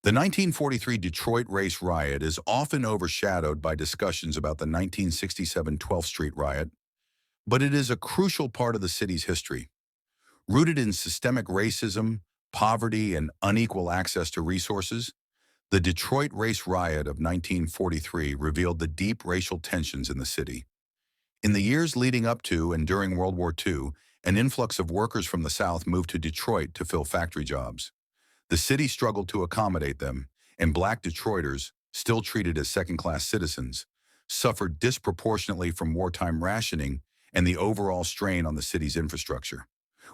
The 1943 Detroit Race Riot is often overshadowed by discussions about the 1967 12th Street Riot, but it is a crucial part of the city's history. Rooted in systemic racism, poverty, and unequal access to resources, the Detroit Race Riot of 1943 revealed the deep racial tensions in the city. In the years leading up to and during World War II, an influx of workers from the South moved to Detroit to fill factory jobs. The city struggled to accommodate them, and black Detroiters, still treated as second-class citizens, suffered disproportionately from wartime rationing and the overall strain on the city's infrastructure.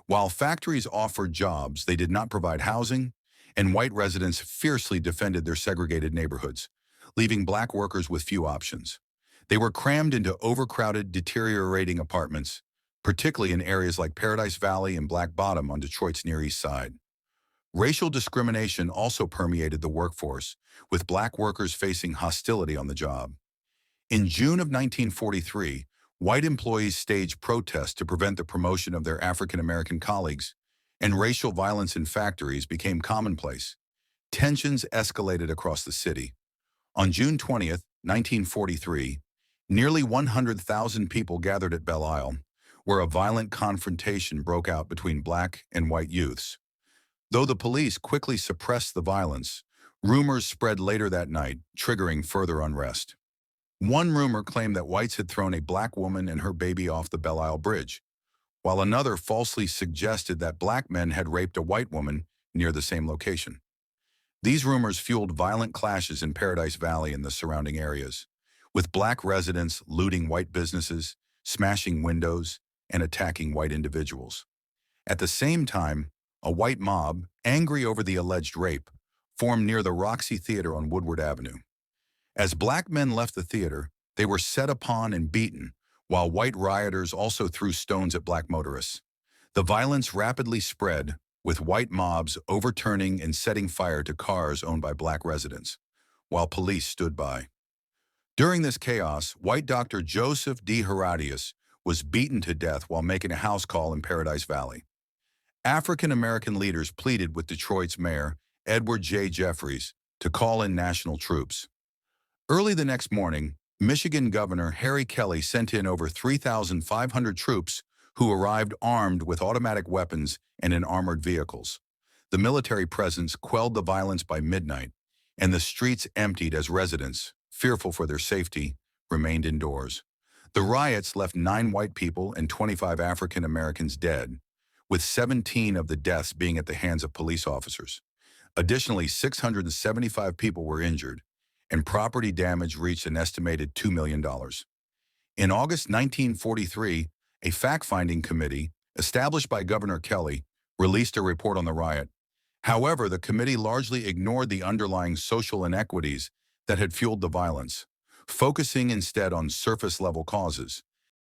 While factories offered jobs, they did not provide housing, and white residents fiercely defended their segregated neighborhoods, leaving black workers with few options. They were crammed into overcrowded, deteriorating apartments, particularly in areas like Paradise Valley and Black Bottom on Detroit's Near East Side. Racial discrimination also permeated the workforce, with black workers facing hostility on the job. In June of 1943, white employees staged protests to prevent the promotion of their African-American colleagues, and racial violence in factories became commonplace. Tensions escalated across the city. On June 20th, 1943, nearly 100,000 people gathered at Belle Isle, where a violent confrontation broke out between black and white youths. Though the police quickly suppressed the violence, rumors spread later that night, triggering further unrest. One rumor claimed that whites had thrown a black woman and her baby off the Belle Isle Bridge, while another falsely suggested that black men had raped a white woman near the same location. These rumors fueled violent clashes in Paradise Valley and the surrounding areas, with black residents looting white businesses, smashing windows, and attacking white individuals. At the same time, a white mob, angry over the alleged rape, formed near the Roxy Theater on Woodward Avenue. As black men left the theater, they were set upon and beaten, while white rioters also threw stones at black motorists. The violence rapidly spread, with white mobs overturning and setting fire to cars owned by black residents, while police stood by. During this chaos, white doctor Joseph D. Herodias was beaten to death while making a house call in Paradise Valley. African-American leaders pleaded with Detroit's mayor, Edward J. Jeffries, to call in national troops. Early the next morning, Michigan Governor Harry Kelly sent in over 3,500 troops who arrived armed with automatic weapons and in armored vehicles. The military presence quelled the violence by midnight, and the streets emptied as residents, fearful for their safety, remained indoors. The riots left 9 white people and 25 African Americans dead, with 17 of the deaths being at the hands of police officers. Additionally, 675 people were injured, and property damage reached an estimated $2 million. In August 1943, a fact-finding committee, established by Governor Kelly, released a report on the riot. However, the committee largely ignored the underlying social inequities that had fueled the violence, focusing instead on surface-level causes.